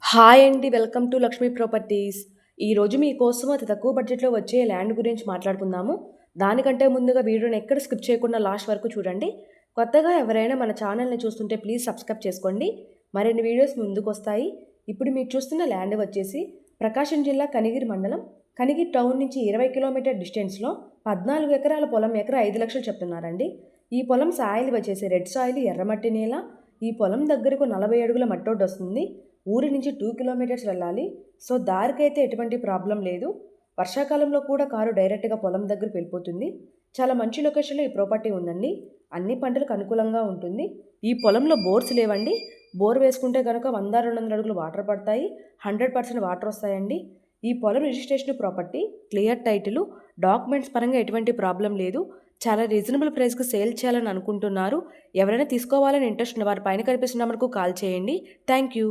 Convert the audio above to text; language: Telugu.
హాయ్ అండి. Welcome to Lakshmi properties. ఈరోజు మీకోసం అతి తక్కువ బడ్జెట్‌లో వచ్చే ల్యాండ్ గురించి మాట్లాడుకుందాము. దానికంటే ముందుగా వీడియోని ఎక్కడ స్కిప్ చేయకుండా లాస్ట్ వరకు చూడండి. కొత్తగా ఎవరైనా మన ఛానల్‌ని చూస్తుంటే ప్లీజ్ సబ్స్క్రైబ్ చేసుకోండి. మరిన్ని వీడియోస్ ముందుకొస్తాయి. ఇప్పుడు మీరు చూస్తున్న ల్యాండ్ వచ్చేసి ప్రకాశం జిల్లా కనిగిరి మండలం, కనిగిరి టౌన్ నుంచి 20 కిలోమీటర్ డిస్టెన్స్‌లో 14 ఎకరాల పొలం ఎకరా 5 లక్షలు చెప్తున్నారండి. ఈ పొలం సాయిల్ వచ్చేసి రెడ్ సాయిల్, ఎర్రమట్టి నేల. ఈ పొలం దగ్గరకు 40 అడుగుల మట్టోడ్డు వస్తుంది. ఊరి నుంచి 2 కిలోమీటర్స్ వెళ్ళాలి. సో దారికైతే ఎటువంటి ప్రాబ్లం లేదు. వర్షాకాలంలో కూడా కారు డైరెక్ట్గా పొలం దగ్గరికి వెళ్ళిపోతుంది. చాలా మంచి లొకేషన్లో ఈ ప్రాపర్టీ ఉందండి. అన్ని పంటలకు అనుకూలంగా ఉంటుంది. ఈ పొలంలో బోర్స్ లేవండి. బోర్ వేసుకుంటే కనుక 100-200 అడుగులు వాటర్ పడతాయి. 100% వాటర్ వస్తాయండి. ఈ పొలం registration property, clear title, documents పరంగా ఎటువంటి ప్రాబ్లం లేదు. చాలా రీజనబుల్ ప్రైస్కి సేల్ చేయాలని అనుకుంటున్నారు. ఎవరైనా తీసుకోవాలని ఇంట్రెస్ట్ ఉన్న వారి పైన కనిపిస్తున్న నెంబర్కు కాల్ చేయండి. Thank you.